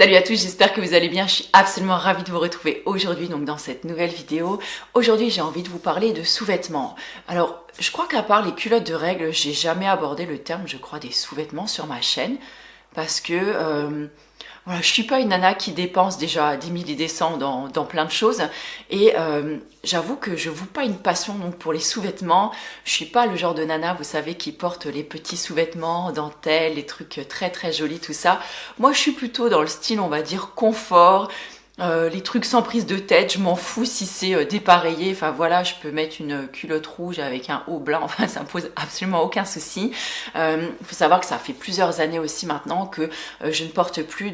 Salut à tous, j'espère que vous allez bien. Je suis absolument ravie de vous retrouver aujourd'hui donc dans cette nouvelle vidéo. Aujourd'hui, j'ai envie de vous parler de sous-vêtements. Alors, je crois qu'à part les culottes de règles, j'ai jamais abordé le terme, je crois, des sous-vêtements sur ma chaîne parce que voilà, je suis pas une nana qui dépense déjà 10 000 idées cents dans plein de choses et j'avoue que je voue pas une passion donc pour les sous-vêtements. Je suis pas le genre de nana, vous savez, qui porte les petits sous-vêtements, dentelles, les trucs très très jolis, tout ça. Moi, je suis plutôt dans le style, on va dire, confort. Les trucs sans prise de tête, je m'en fous si c'est dépareillé. Enfin voilà, je peux mettre une culotte rouge avec un haut blanc. Enfin, ça me pose absolument aucun souci. Il faut savoir que ça fait plusieurs années aussi maintenant que je ne porte plus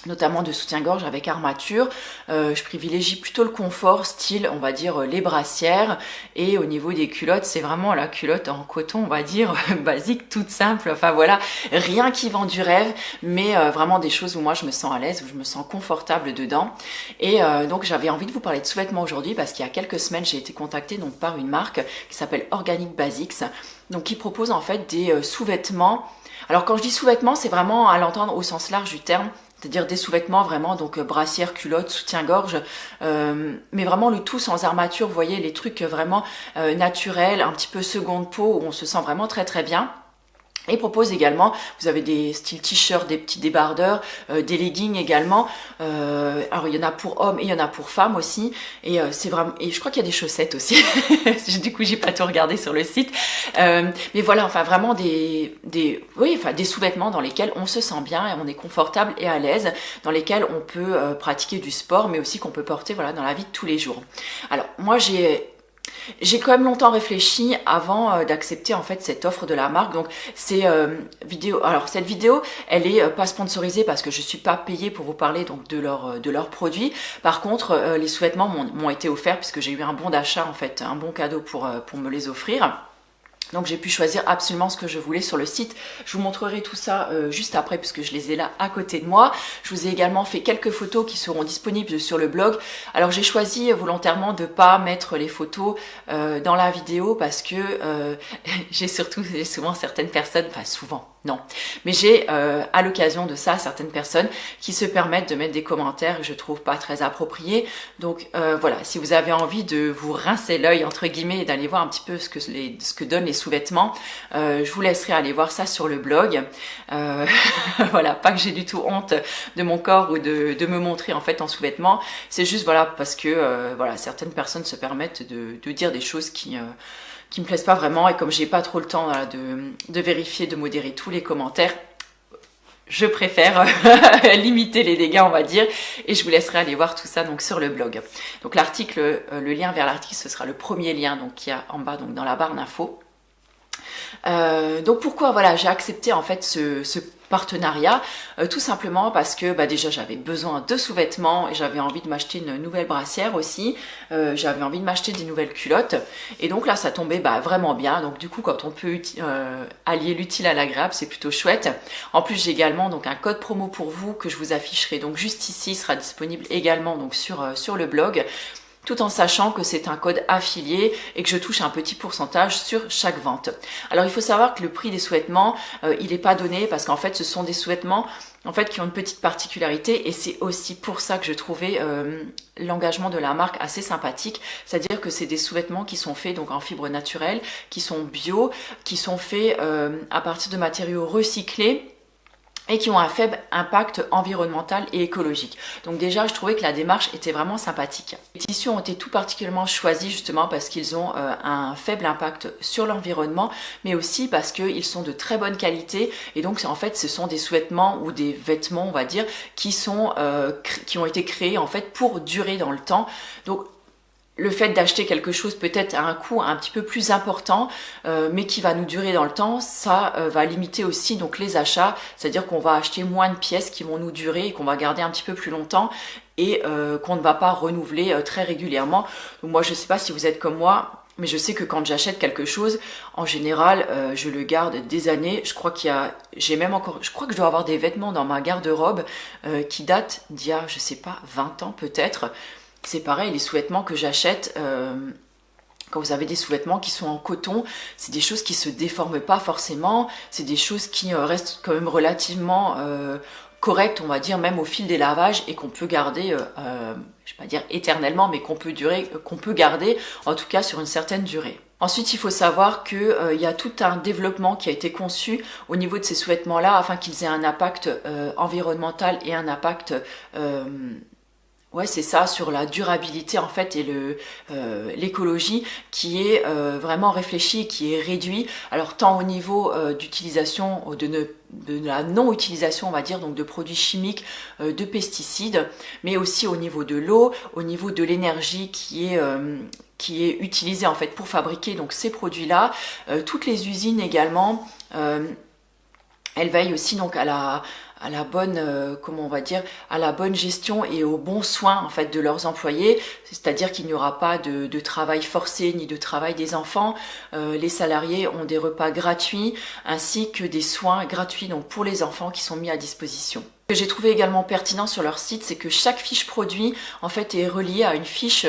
notamment de soutien-gorge avec armature. Je privilégie plutôt le confort, style, on va dire, les brassières. Et au niveau des culottes, c'est vraiment la culotte en coton, on va dire, basique, toute simple. Enfin voilà, rien qui vend du rêve, mais vraiment des choses où moi je me sens à l'aise, où je me sens confortable dedans. Et donc j'avais envie de vous parler de sous-vêtements aujourd'hui parce qu'il y a quelques semaines, j'ai été contactée donc par une marque qui s'appelle Organic Basics, donc qui propose en fait des sous-vêtements. Alors quand je dis sous-vêtements, c'est vraiment à l'entendre au sens large du terme. C'est-à-dire des sous-vêtements vraiment, donc brassière, culotte, soutien-gorge, mais vraiment le tout sans armature, vous voyez, les trucs vraiment naturels, un petit peu seconde peau, où on se sent vraiment très très bien. Et propose également, vous avez des styles t-shirts, des petits débardeurs, des leggings également. Alors il y en a pour hommes et il y en a pour femmes aussi. Et c'est vraiment, et je crois qu'il y a des chaussettes aussi. Du coup, j'ai pas tout regardé sur le site. Mais voilà, enfin vraiment des sous-vêtements dans lesquels on se sent bien et on est confortable et à l'aise, dans lesquels on peut pratiquer du sport, mais aussi qu'on peut porter voilà dans la vie de tous les jours. Alors moi j'ai quand même longtemps réfléchi avant d'accepter en fait cette offre de la marque. Donc c'est vidéo. Alors cette vidéo, elle est pas sponsorisée parce que je suis pas payée pour vous parler donc de leurs produits. Par contre, les sous-vêtements m'ont été offerts puisque j'ai eu un bon d'achat en fait, un bon cadeau pour me les offrir. Donc j'ai pu choisir absolument ce que je voulais sur le site. Je vous montrerai tout ça juste après puisque je les ai là à côté de moi. Je vous ai également fait quelques photos qui seront disponibles sur le blog. Alors j'ai choisi volontairement de pas mettre les photos dans la vidéo parce que j'ai souvent certaines personnes, enfin souvent, non, mais j'ai à l'occasion de ça certaines personnes qui se permettent de mettre des commentaires que je trouve pas très appropriés. Donc voilà, si vous avez envie de vous rincer l'œil entre guillemets et d'aller voir un petit peu ce que donnent les sous-vêtements, je vous laisserai aller voir ça sur le blog. Voilà, pas que j'ai du tout honte de mon corps ou de me montrer en fait en sous-vêtements. C'est juste voilà parce que voilà, certaines personnes se permettent de dire des choses qui me plaisent pas vraiment, et comme j'ai pas trop le temps voilà, de vérifier, de modérer tous les commentaires, je préfère limiter les dégâts, on va dire, et je vous laisserai aller voir tout ça donc sur le blog. Donc l'article, le lien vers l'article, ce sera le premier lien donc qu'il y a en bas donc dans la barre d'infos. Donc pourquoi voilà j'ai accepté en fait ce partenariat, tout simplement parce que déjà j'avais besoin de sous-vêtements et j'avais envie de m'acheter une nouvelle brassière aussi, j'avais envie de m'acheter des nouvelles culottes, et donc là ça tombait vraiment bien. Donc du coup quand on peut allier l'utile à l'agréable, c'est plutôt chouette. En plus j'ai également donc un code promo pour vous que je vous afficherai donc juste ici, sera disponible également donc sur le blog, tout en sachant que c'est un code affilié et que je touche un petit pourcentage sur chaque vente. Alors il faut savoir que le prix des sous-vêtements, il n'est pas donné parce qu'en fait ce sont des sous-vêtements en fait qui ont une petite particularité, et c'est aussi pour ça que je trouvais l'engagement de la marque assez sympathique. C'est-à-dire que c'est des sous-vêtements qui sont faits donc en fibres naturelles, qui sont bio, qui sont faits à partir de matériaux recyclés et qui ont un faible impact environnemental et écologique. Donc déjà, je trouvais que la démarche était vraiment sympathique. Les tissus ont été tout particulièrement choisis justement parce qu'ils ont un faible impact sur l'environnement, mais aussi parce qu'ils sont de très bonne qualité, et donc en fait ce sont des sous-vêtements ou des vêtements, on va dire, qui ont été créés en fait pour durer dans le temps. Donc le fait d'acheter quelque chose peut-être à un coût un petit peu plus important, mais qui va nous durer dans le temps, ça va limiter aussi donc les achats, c'est-à-dire qu'on va acheter moins de pièces qui vont nous durer et qu'on va garder un petit peu plus longtemps, et qu'on ne va pas renouveler très régulièrement. Donc moi je sais pas si vous êtes comme moi, mais je sais que quand j'achète quelque chose, en général, je le garde des années. Je crois je crois que je dois avoir des vêtements dans ma garde-robe qui datent d'il y a, je sais pas, 20 ans peut-être. C'est pareil, les sous-vêtements que j'achète, quand vous avez des sous-vêtements qui sont en coton, c'est des choses qui se déforment pas forcément, c'est des choses qui restent quand même relativement correcte, on va dire, même au fil des lavages et qu'on peut garder, je vais pas dire éternellement, mais qu'on peut garder en tout cas sur une certaine durée. Ensuite, il faut savoir qu'il y a tout un développement qui a été conçu au niveau de ces sous-vêtements-là afin qu'ils aient un impact environnemental et un impact ouais, c'est ça, sur la durabilité en fait et l'écologie qui est vraiment réfléchi, qui est réduit. Alors tant au niveau d'utilisation, de la non-utilisation, on va dire, donc de produits chimiques, de pesticides, mais aussi au niveau de l'eau, au niveau de l'énergie qui est utilisée en fait pour fabriquer donc ces produits-là. Toutes les usines également, elles veillent aussi donc à la bonne, comment on va dire, à la bonne gestion et au bon soin en fait de leurs employés, c'est-à-dire qu'il n'y aura pas de travail forcé ni de travail des enfants. Les salariés ont des repas gratuits ainsi que des soins gratuits donc pour les enfants qui sont mis à disposition. Ce que j'ai trouvé également pertinent sur leur site, c'est que chaque fiche produit en fait est reliée à une fiche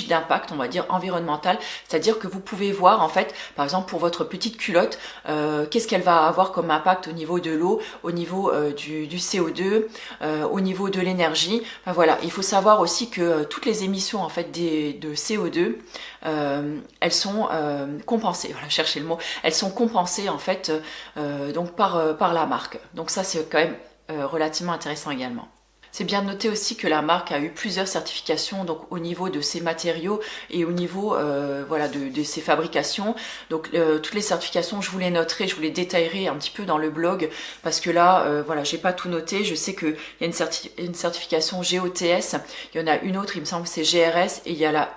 d'impact, on va dire environnemental, c'est-à-dire que vous pouvez voir en fait, par exemple pour votre petite culotte, qu'est-ce qu'elle va avoir comme impact au niveau de l'eau, au niveau du CO2, au niveau de l'énergie. Enfin, voilà, il faut savoir aussi que toutes les émissions en fait de CO2, elles sont compensées. Voilà, cherchez le mot. Elles sont compensées en fait donc par la marque. Donc ça c'est quand même relativement intéressant également. C'est bien de noter aussi que la marque a eu plusieurs certifications donc au niveau de ses matériaux et au niveau voilà, de ses fabrications. Donc toutes les certifications, je vous les noterai, je vous les détaillerai un petit peu dans le blog parce que là, voilà, j'ai pas tout noté. Je sais qu'il y a une certification GOTS, il y en a une autre, il me semble que c'est GRS et il y a la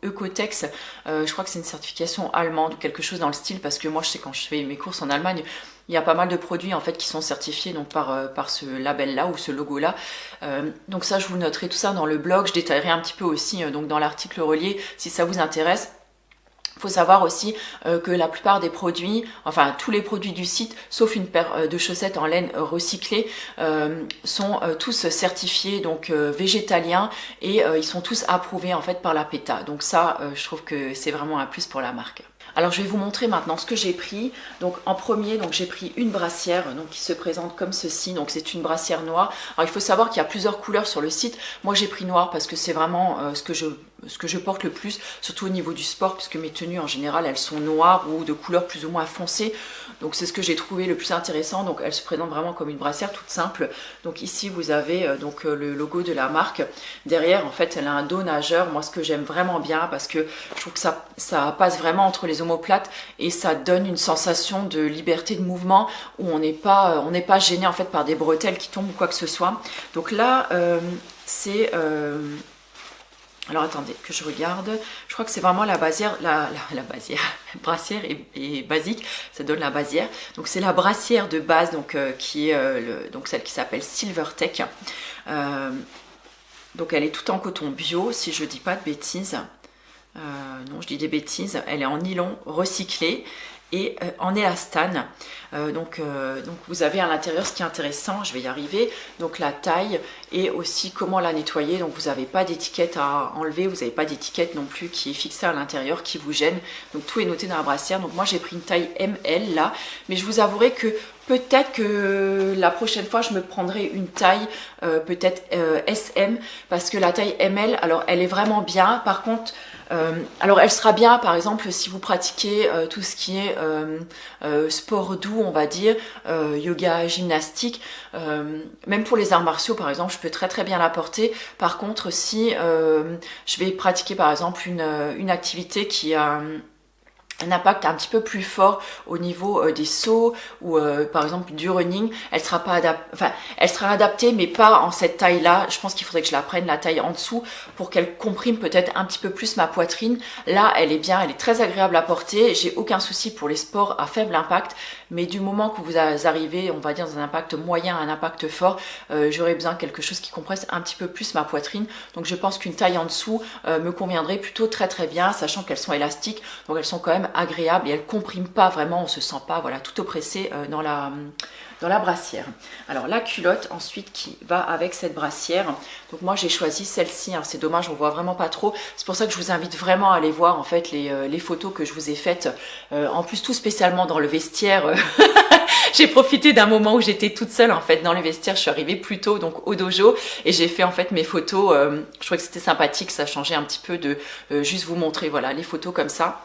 Ecotex. Je crois que c'est une certification allemande ou quelque chose dans le style parce que moi, je sais quand je fais mes courses en Allemagne, il y a pas mal de produits en fait qui sont certifiés donc par ce label-là ou ce logo-là. Donc ça, je vous noterai tout ça dans le blog. Je détaillerai un petit peu aussi donc dans l'article relié si ça vous intéresse. Il faut savoir aussi que la plupart des produits, enfin tous les produits du site, sauf une paire de chaussettes en laine recyclée, sont tous certifiés donc végétaliens et ils sont tous approuvés en fait par la PETA. Donc ça, je trouve que c'est vraiment un plus pour la marque. Alors je vais vous montrer maintenant ce que j'ai pris. Donc en premier, donc j'ai pris une brassière donc qui se présente comme ceci. Donc c'est une brassière noire. Alors il faut savoir qu'il y a plusieurs couleurs sur le site. Moi j'ai pris noir parce que c'est vraiment ce que je porte le plus, surtout au niveau du sport, puisque mes tenues en général elles sont noires ou de couleurs plus ou moins foncées. Donc c'est ce que j'ai trouvé le plus intéressant. Donc elle se présente vraiment comme une brassière toute simple. Donc ici vous avez donc le logo de la marque. Derrière en fait elle a un dos nageur. Moi ce que j'aime vraiment bien parce que je trouve que ça passe vraiment entre les omoplates et ça donne une sensation de liberté de mouvement où on n'est pas gêné en fait par des bretelles qui tombent ou quoi que ce soit. Donc là c'est alors attendez que je regarde, je crois que c'est vraiment la brassière, brassière et basique, ça donne la brassière. Donc c'est la brassière de base donc qui est donc celle qui s'appelle Silvertech. Donc elle est toute en coton bio si je dis pas de bêtises. Non, je dis des bêtises, elle est en nylon recyclé et en élastane. Donc vous avez à l'intérieur ce qui est intéressant, je vais y arriver, donc la taille et aussi comment la nettoyer. Donc vous n'avez pas d'étiquette à enlever, vous n'avez pas d'étiquette non plus qui est fixée à l'intérieur qui vous gêne. Donc tout est noté dans la brassière. Donc moi j'ai pris une taille ML là, mais je vous avouerai que peut-être que la prochaine fois je me prendrai une taille peut-être SM parce que la taille ML, alors elle est vraiment bien. Par contre, alors elle sera bien par exemple si vous pratiquez tout ce qui est sport doux on va dire, yoga, gymnastique, même pour les arts martiaux par exemple je peux très bien la porter. Par contre si je vais pratiquer par exemple une activité qui a un impact un petit peu plus fort au niveau des sauts ou par exemple du running, elle sera pas elle sera adaptée mais pas en cette taille là. Je pense qu'il faudrait que je la prenne la taille en dessous pour qu'elle comprime peut-être un petit peu plus ma poitrine. Là elle est bien, elle est très agréable à porter, j'ai aucun souci pour les sports à faible impact, mais du moment que vous arrivez on va dire dans un impact moyen, un impact fort, j'aurais besoin de quelque chose qui compresse un petit peu plus ma poitrine. Donc je pense qu'une taille en dessous me conviendrait plutôt très bien, sachant qu'elles sont élastiques, donc elles sont quand même agréable et elle comprime pas vraiment, on se sent pas voilà tout oppressé dans la brassière. Alors la culotte ensuite qui va avec cette brassière, donc moi j'ai choisi celle-ci, hein. C'est dommage on voit vraiment pas trop, c'est pour ça que je vous invite vraiment à aller voir en fait les photos que je vous ai faites, en plus tout spécialement dans le vestiaire j'ai profité d'un moment où j'étais toute seule en fait dans le vestiaire. Je suis arrivée plus tôt donc au dojo et j'ai fait en fait mes photos. Je trouvais que c'était sympathique, ça changeait un petit peu de juste vous montrer voilà les photos comme ça.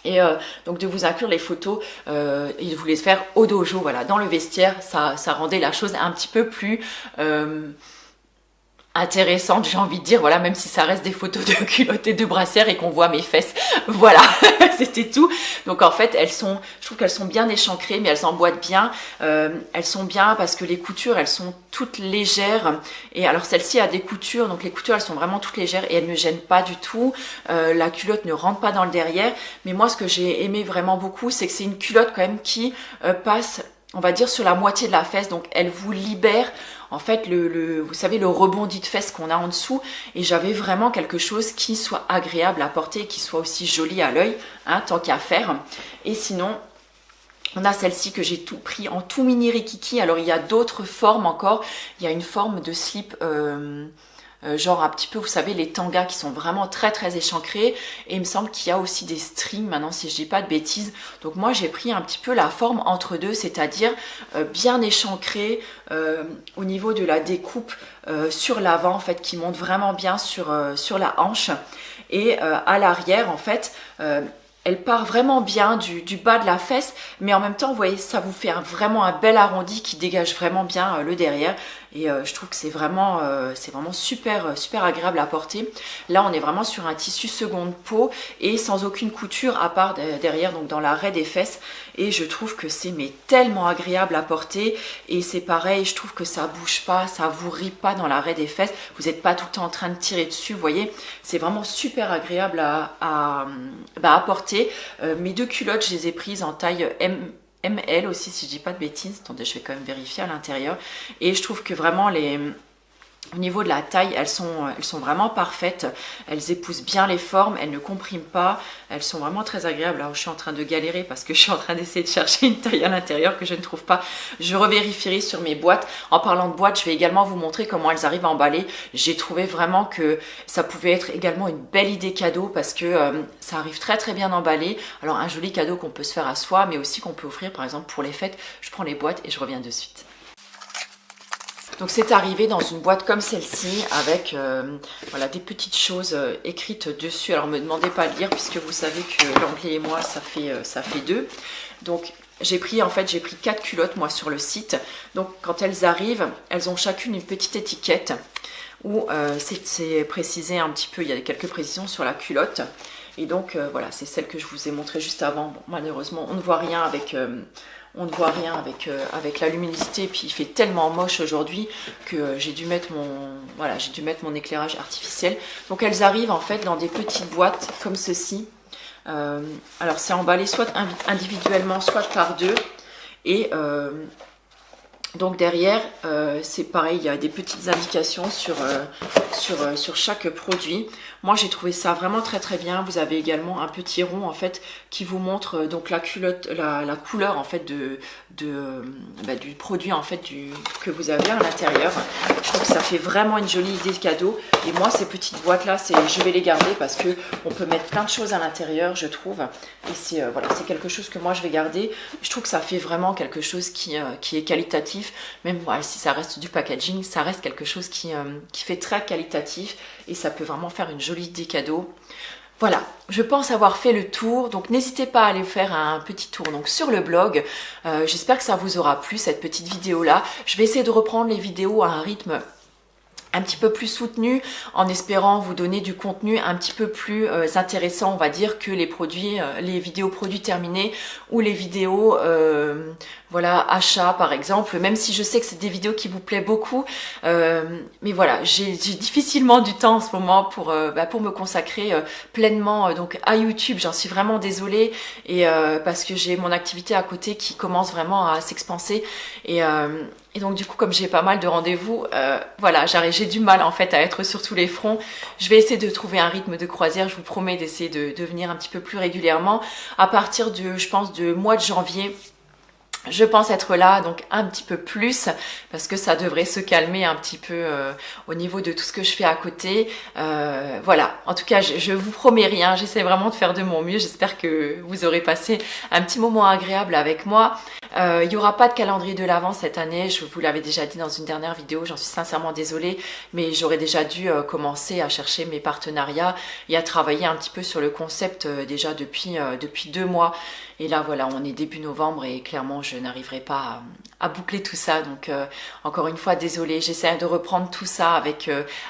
Et donc de vous inclure les photos et de vous les faire au dojo, voilà, dans le vestiaire, ça rendait la chose un petit peu plus intéressante, j'ai envie de dire, voilà, même si ça reste des photos de culottes et de brassières et qu'on voit mes fesses, voilà, c'était tout. Donc en fait, je trouve qu'elles sont bien échancrées, mais elles emboîtent bien, elles sont bien parce que les coutures, elles sont toutes légères, et alors celle-ci a des coutures, donc les coutures, elles sont vraiment toutes légères et elles ne gênent pas du tout, la culotte ne rentre pas dans le derrière, mais moi, ce que j'ai aimé vraiment beaucoup, c'est que c'est une culotte quand même qui passe, on va dire, sur la moitié de la fesse, donc elle vous libère en fait vous savez, le rebondi de fesses qu'on a en dessous, et j'avais vraiment quelque chose qui soit agréable à porter et qui soit aussi joli à l'œil, hein, tant qu'à faire. Et sinon, on a celle-ci que j'ai tout pris en tout mini rikiki. Alors il y a d'autres formes encore, il y a une forme de slip genre un petit peu, vous savez, les tangas qui sont vraiment très très échancrés, et il me semble qu'il y a aussi des strings maintenant, si je dis pas de bêtises. Donc moi j'ai pris un petit peu la forme entre deux, c'est-à-dire bien échancré au niveau de la découpe sur l'avant en fait, qui monte vraiment bien sur la hanche, et à l'arrière en fait elle part vraiment bien du bas de la fesse, mais en même temps, vous voyez, ça vous fait vraiment un bel arrondi qui dégage vraiment bien le derrière. Et je trouve que c'est vraiment super, super agréable à porter. Là, on est vraiment sur un tissu seconde peau et sans aucune couture à part derrière, donc dans l'arrêt des fesses. Et je trouve que c'est tellement agréable à porter. Et c'est pareil, je trouve que ça bouge pas, ça vous rit pas dans l'arrêt des fesses. Vous n'êtes pas tout le temps en train de tirer dessus, vous voyez. C'est vraiment super agréable à porter. Mes deux culottes, je les ai prises en taille ML aussi, si je dis pas de bêtises. Attendez, je vais quand même vérifier à l'intérieur. Et je trouve que vraiment au niveau de la taille, elles sont vraiment parfaites. Elles épousent bien les formes, elles ne compriment pas. Elles sont vraiment très agréables. Alors je suis en train de galérer parce que je suis en train d'essayer de chercher une taille à l'intérieur que je ne trouve pas. Je revérifierai sur mes boîtes. En parlant de boîtes, je vais également vous montrer comment elles arrivent à emballer. J'ai trouvé vraiment que ça pouvait être également une belle idée cadeau parce que ça arrive très très bien emballé. Alors un joli cadeau qu'on peut se faire à soi, mais aussi qu'on peut offrir par exemple pour les fêtes. Je prends les boîtes et je reviens de suite. Donc c'est arrivé dans une boîte comme celle-ci avec voilà, des petites choses écrites dessus. Alors me demandez pas de lire puisque vous savez que l'anglais et moi ça fait deux. Donc j'ai pris 4 culottes moi sur le site. Donc quand elles arrivent, elles ont chacune une petite étiquette où c'est précisé un petit peu, il y a quelques précisions sur la culotte. Et donc voilà, c'est celle que je vous ai montrée juste avant. Bon, malheureusement on ne voit rien avec avec la luminosité, et puis il fait tellement moche aujourd'hui que j'ai dû mettre mon éclairage artificiel. Donc elles arrivent en fait dans des petites boîtes comme ceci. Alors c'est emballé soit individuellement, soit par deux. Et donc derrière, c'est pareil, il y a des petites indications sur chaque produit. Moi j'ai trouvé ça vraiment très très bien. Vous avez également un petit rond en fait qui vous montre donc la culotte, la couleur en fait du produit en fait que vous avez à l'intérieur. Je trouve que ça fait vraiment une jolie idée de cadeau. Et moi ces petites boîtes là, je vais les garder parce que on peut mettre plein de choses à l'intérieur, je trouve. Et c'est voilà, c'est quelque chose que moi je vais garder. Je trouve que ça fait vraiment quelque chose qui est qualitatif. Même voilà, si ça reste du packaging, ça reste quelque chose qui fait très qualitatif et ça peut vraiment faire une jolie idée cadeau. Voilà, je pense avoir fait le tour, donc n'hésitez pas à aller faire un petit tour donc sur le blog. J'espère que ça vous aura plu cette petite vidéo là. Je vais essayer de reprendre les vidéos à un rythme un petit peu plus soutenu, en espérant vous donner du contenu un petit peu plus intéressant, on va dire, que les vidéos produits terminés ou les vidéos voilà, achat par exemple, même si je sais que c'est des vidéos qui vous plaisent beaucoup, mais voilà, j'ai difficilement du temps en ce moment pour me consacrer pleinement donc à YouTube. J'en suis vraiment désolée, et parce que j'ai mon activité à côté qui commence vraiment à s'expanser, et donc du coup, comme j'ai pas mal de rendez-vous, voilà, j'ai du mal en fait à être sur tous les fronts. Je vais essayer de trouver un rythme de croisière. Je vous promets d'essayer de venir un petit peu plus régulièrement. À partir je pense, de mois de janvier, je pense être là donc un petit peu plus, parce que ça devrait se calmer un petit peu au niveau de tout ce que je fais à côté. Voilà, en tout cas je vous promets rien, j'essaie vraiment de faire de mon mieux. J'espère que vous aurez passé un petit moment agréable avec moi. Il n'y aura pas de calendrier de l'Avent cette année, je vous l'avais déjà dit dans une dernière vidéo, j'en suis sincèrement désolée, mais j'aurais déjà dû commencer à chercher mes partenariats et à travailler un petit peu sur le concept déjà depuis 2 mois. Et là voilà, on est début novembre et clairement je n'arriverai pas à boucler tout ça. Donc encore une fois, désolée, j'essaie de reprendre tout ça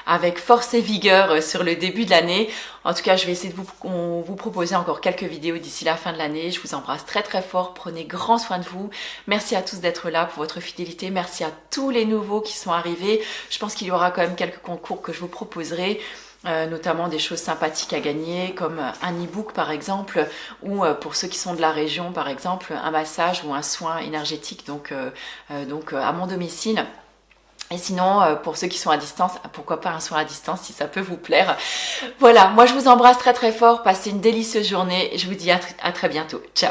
avec force et vigueur sur le début de l'année. En tout cas, je vais essayer de vous proposer encore quelques vidéos d'ici la fin de l'année. Je vous embrasse très très fort, prenez grand soin de vous. Merci à tous d'être là pour votre fidélité. Merci à tous les nouveaux qui sont arrivés. Je pense qu'il y aura quand même quelques concours que je vous proposerai. Notamment des choses sympathiques à gagner comme un e-book par exemple, ou pour ceux qui sont de la région par exemple, un massage ou un soin énergétique donc à mon domicile. Et sinon, pour ceux qui sont à distance, pourquoi pas un soin à distance si ça peut vous plaire. Voilà, moi je vous embrasse très très fort, passez une délicieuse journée, je vous dis à très bientôt. Ciao.